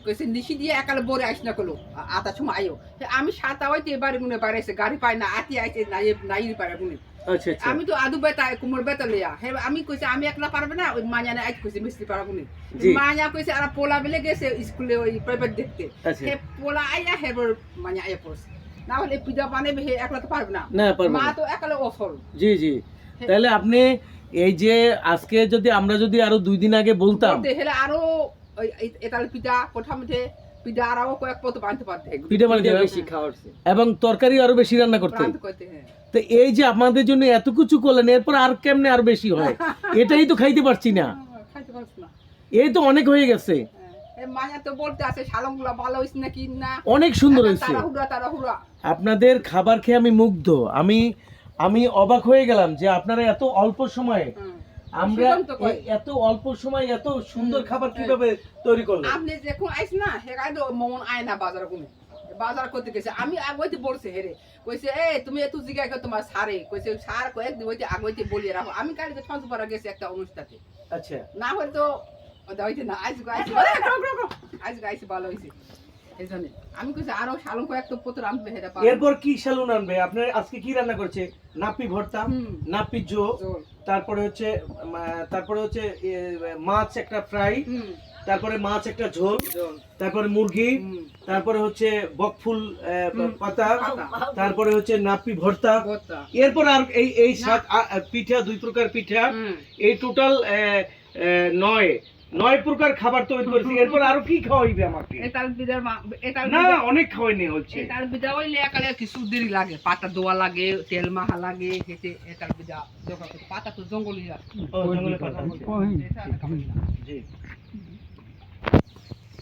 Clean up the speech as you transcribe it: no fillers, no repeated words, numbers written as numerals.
কইছে নিশি দিয়ে একালে বরে আইস না কলো আতা সময় আইও আমি 7টা হইতে এবারে মনে বাড়াইছে গাড়ি পাই না আতি আইছে নাই পারে মনে আচ্ছা আচ্ছা আমি তো আদু বেটা কুমোর বেটা লইয়া হে আমি কইছে আমি একলা পারবে না ওই মাኛনে আইত কইছে মিস্ত্রি পারবো না মাñা কইছে আর পোলা বেলে গেছে স্কুলে ওই প্রাইভেট দেখতে হে পোলা আইয়া হেবর মাñা আইয়া পড়ছে না হলে পিজা বানাবে হে একলা তো পারবে না মা তো একালে অফল জি জি তাহলে আপনি এই যে আজকে যদি আমরা যদি আরো 2 দিন আগে বলতাম তাহলে আরো এতাল পিঠা প্রথমতে পিঠা আরো কয়েক পদ বানতে পারতে পিঠা বানাতে বেশি খাওয়াছে এবং তরকারি আরো বেশি রান্না করতে তো এই যে আপনাদের জন্য এত কিছু করলেন এরপর আর কেমনে আর বেশি হয় এটাই তো খাইতে পারছি না খাইতে পারছ না এই তো অনেক হয়ে গেছে মায়া তো বলতে আছে শালংগুলা ভালো হইছে নাকি না অনেক সুন্দর হইছে তাড়াহুড়া আপনাদের খাবার খেয়ে আমি মুগ্ধ আমি অবাক হয়ে গেলাম যে আপনারা এত অল্প সময়ে আমরা এত অল্প সময় এত সুন্দর খাবার কিভাবে তৈরি করলেন আপনি যখন আইছ না হেগাই তো মন আয় না বাজার কোনে বাজার করতে গেছে আমি আগইতে বলছে হেরে কইছে এই তুমি এত জিগাই কর তোমার সারে কইছে সার কয়েক দিন হইতে আগইতে বলিয়ে রাখো আমি কালকে ঠনসপাড়া গেছি একটা অনুষ্ঠানে আচ্ছা না হলে তো হইতে না আইজ আইজ ভালো হইছে এইজন্য আমি কইছি আরো শালং কয়েক তো পত্র আনবে হেরা পাবে এরপর কি শালুন আনবে আপনি আজকে কি রান্না করছে নাপি ভর্তা নাপি ঝোল তারপরে হচ্ছে মাছ একটা ফ্রাই তারপরে মাছ একটা ঝোল তারপরে মুরগি তারপরে হচ্ছে বকফুল পাতা তারপরে হচ্ছে নাপি ভর্তা এরপর আর এই সাত পিঠা 2 প্রকার পিঠা এই টোটাল 9 প্রকার খাবার তৈরি করেছি এরপর আরো কি খাওয়াইবে আমাকে না অনেক খাওয়াইনি হচ্ছে এটার বিদা হইলে একালে কিছু দেরি লাগে পাতা দোয়া লাগে তেল মাহা লাগে হেতে এটার বিদা দোকা পাতা তো জঙ্গলি আছে জঙ্গলে পাতা জি